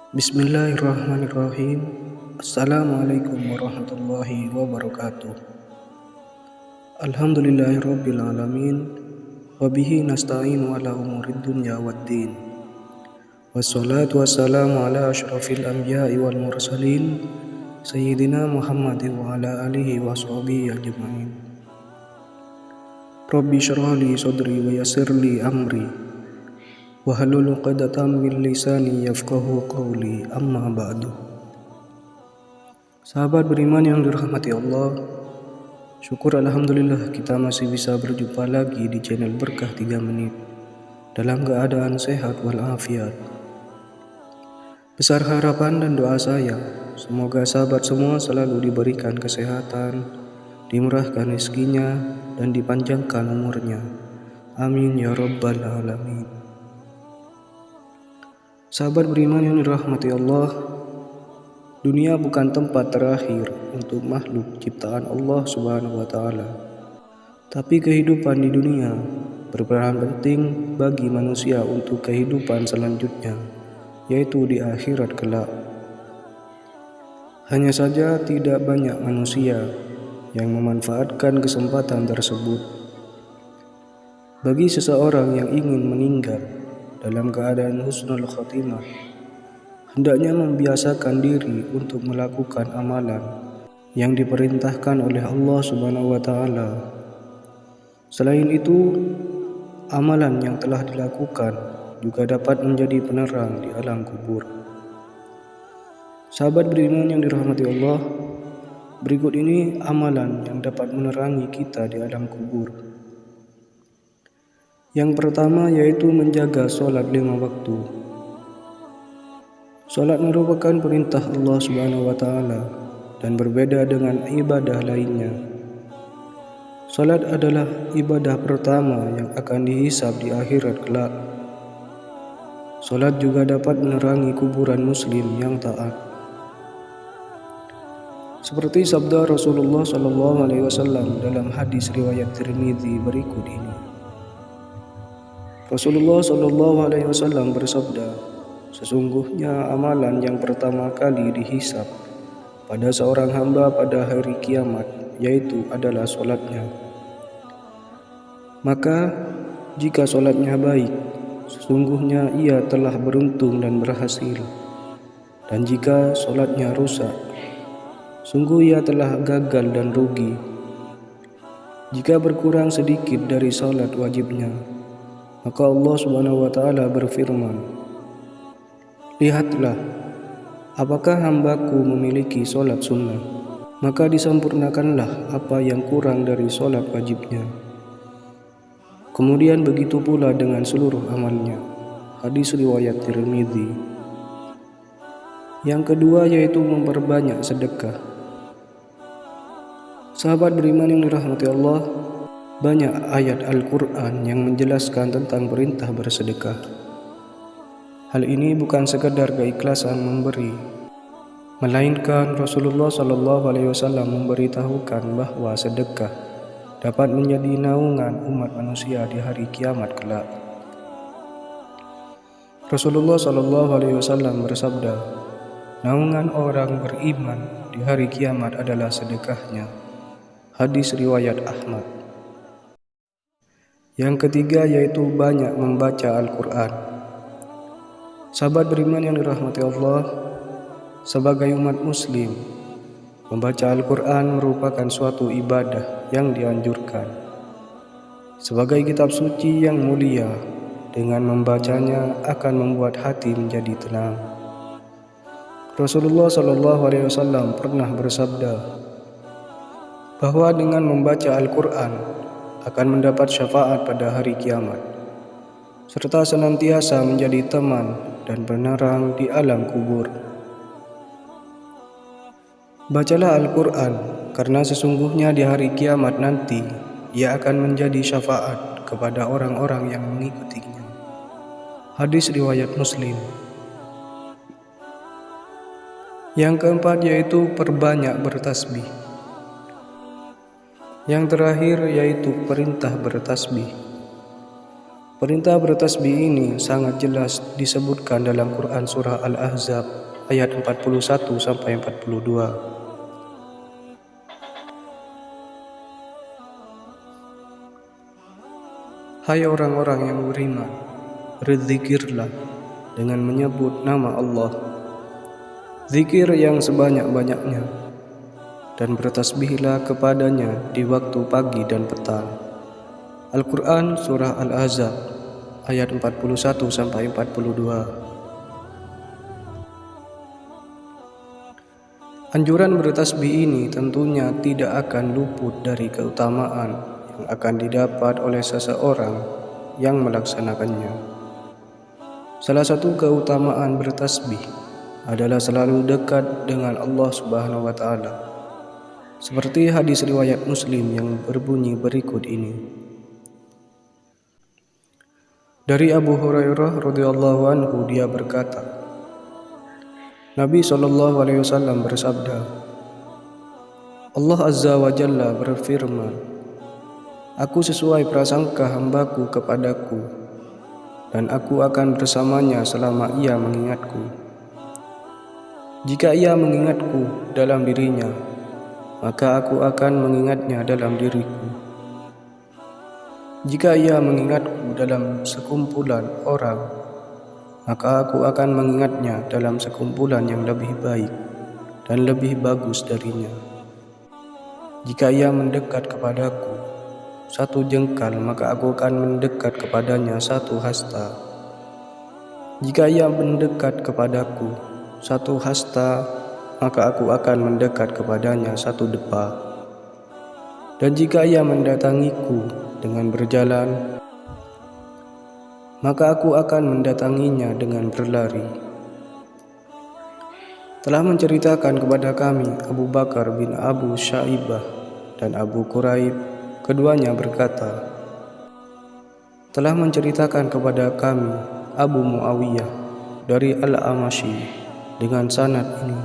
Bismillahirrahmanirrahim. Assalamualaikum warahmatullahi wabarakatuh. Alhamdulillahirabbil alamin. Wabihi nasta'inu ala umurid dunya waddin. Wassalatu wassalamu ala asyrafil anbiya'i wal mursalin Sayyidina Muhammadin wa ala alihi wa sahbihi ajma'in. Rabbi syrah li sadri wa yassir li amri wahlul 'uqdatam min lisani yafqahu qawli, amma ba'du. Sahabat beriman yang dirahmati Allah, syukur alhamdulillah kita masih bisa berjumpa lagi di channel Berkah 3 Menit dalam keadaan sehat walafiat. Besar harapan dan doa saya, semoga sahabat semua selalu diberikan kesehatan, dimurahkan rezekinya, dan dipanjangkan umurnya. Amin ya rabbal alamin. Sahabat beriman yang dirahmati Allah, dunia bukan tempat terakhir untuk makhluk ciptaan Allah Subhanahu wa Ta'ala. Tapi kehidupan di dunia berperan penting bagi manusia untuk kehidupan selanjutnya, yaitu di akhirat kelak. Hanya saja tidak banyak manusia yang memanfaatkan kesempatan tersebut. Bagi seseorang yang ingin meninggal dalam keadaan husnul khatimah, hendaknya membiasakan diri untuk melakukan amalan yang diperintahkan oleh Allah Subhanahu wa Ta'ala. Selain itu, amalan yang telah dilakukan juga dapat menjadi penerang di alam kubur. Sahabat beriman yang dirahmati Allah, berikut ini amalan yang dapat menerangi kita di alam kubur. Yang pertama yaitu menjaga sholat 5 waktu. Sholat merupakan perintah Allah Subhanahu wa Ta'ala dan berbeda dengan ibadah lainnya. Sholat adalah ibadah pertama yang akan dihisab di akhirat kelak. Sholat juga dapat menerangi kuburan muslim yang taat. Seperti sabda Rasulullah SAW dalam hadis riwayat Tirmidzi berikut ini. Rasulullah SAW bersabda, sesungguhnya amalan yang pertama kali dihisab pada seorang hamba pada hari kiamat, yaitu adalah sholatnya. Maka jika sholatnya baik, sesungguhnya ia telah beruntung dan berhasil. Dan jika sholatnya rusak, sungguh ia telah gagal dan rugi. Jika berkurang sedikit dari sholat wajibnya, maka Allah Subhanahu wa Ta'ala berfirman, lihatlah, apakah hambaku memiliki sholat sunnah, maka disempurnakanlah apa yang kurang dari sholat wajibnya. Kemudian begitu pula dengan seluruh amalnya. Hadis riwayat Tirmidzi. Yang kedua yaitu memperbanyak sedekah. Sahabat beriman yang dirahmati Allah, banyak ayat Al-Quran yang menjelaskan tentang perintah bersedekah. Hal ini bukan sekadar keikhlasan memberi, melainkan Rasulullah SAW memberitahukan bahwa sedekah dapat menjadi naungan umat manusia di hari kiamat kelak. Rasulullah SAW bersabda, naungan orang beriman di hari kiamat adalah sedekahnya. Hadis riwayat Ahmad. Yang ketiga yaitu banyak membaca Al-Quran. Sahabat beriman yang dirahmati Allah, sebagai umat muslim, membaca Al-Quran merupakan suatu ibadah yang dianjurkan. Sebagai kitab suci yang mulia, dengan membacanya akan membuat hati menjadi tenang. Rasulullah SAW pernah bersabda bahwa dengan membaca Al-Quran akan mendapat syafaat pada hari kiamat, serta senantiasa menjadi teman dan penerang di alam kubur. Bacalah Al-Quran, karena sesungguhnya di hari kiamat nanti ia akan menjadi syafaat kepada orang-orang yang mengikutinya. Hadis riwayat Muslim. Yang keempat yaitu perbanyak bertasbih. Yang terakhir yaitu perintah bertasbih. Perintah bertasbih ini sangat jelas disebutkan dalam Quran surah Al-Ahzab ayat 41 sampai 42. Hai orang-orang yang beriman, berzikirlah dengan menyebut nama Allah, zikir yang sebanyak-banyaknya, dan bertasbihlah kepadanya di waktu pagi dan petang. Al-Quran Surah Al-Ahzab ayat 41 sampai 42. Anjuran bertasbih ini tentunya tidak akan luput dari keutamaan yang akan didapat oleh seseorang yang melaksanakannya. Salah satu keutamaan bertasbih adalah selalu dekat dengan Allah Subhanahu wa Ta'ala, seperti hadis riwayat Muslim yang berbunyi berikut ini. Dari Abu Hurairah radhiyallahu anhu, dia berkata, Nabi SAW bersabda, Allah Azza wa Jalla berfirman, Aku sesuai prasangka hambaku kepadaku, dan aku akan bersamanya selama ia mengingatku. Jika ia mengingatku dalam dirinya, maka aku akan mengingatnya dalam diriku. Jika ia mengingatku dalam sekumpulan orang, maka aku akan mengingatnya dalam sekumpulan yang lebih baik dan lebih bagus darinya. Jika ia mendekat kepadaku satu jengkal, maka aku akan mendekat kepadanya satu hasta. Jika ia mendekat kepadaku satu hasta, maka aku akan mendekat kepadanya satu depa. Dan jika ia mendatangiku dengan berjalan, maka aku akan mendatanginya dengan berlari. Telah menceritakan kepada kami Abu Bakar bin Abu Syaibah dan Abu Quraib, keduanya berkata, telah menceritakan kepada kami Abu Muawiyah dari Al-Amashi dengan sanad ini.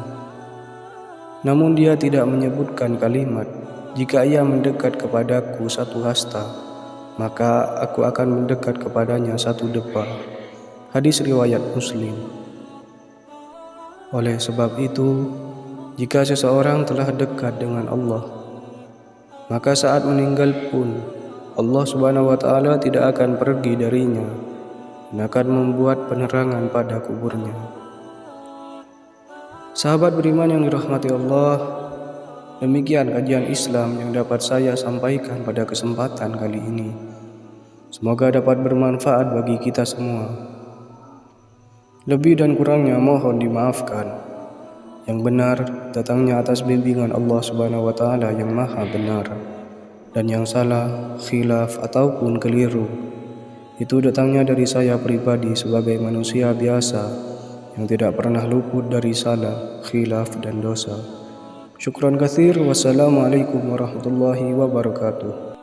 Namun dia tidak menyebutkan kalimat, jika ia mendekat kepadaku satu hasta, maka aku akan mendekat kepadanya satu depa. Hadis riwayat Muslim. Oleh sebab itu, jika seseorang telah dekat dengan Allah, maka saat meninggal pun Allah Subhanahu wa Ta'ala tidak akan pergi darinya dan akan membuat penerangan pada kuburnya. Sahabat beriman yang dirahmati Allah, demikian kajian Islam yang dapat saya sampaikan pada kesempatan kali ini. Semoga dapat bermanfaat bagi kita semua. Lebih dan kurangnya mohon dimaafkan. Yang benar datangnya atas bimbingan Allah Subhanahu wa Ta'ala yang maha benar, dan yang salah, khilaf ataupun keliru, itu datangnya dari saya pribadi sebagai manusia biasa yang tidak pernah luput dari salah, khilaf dan dosa. Syukran katsir. Wassalamualaikum warahmatullahi wabarakatuh.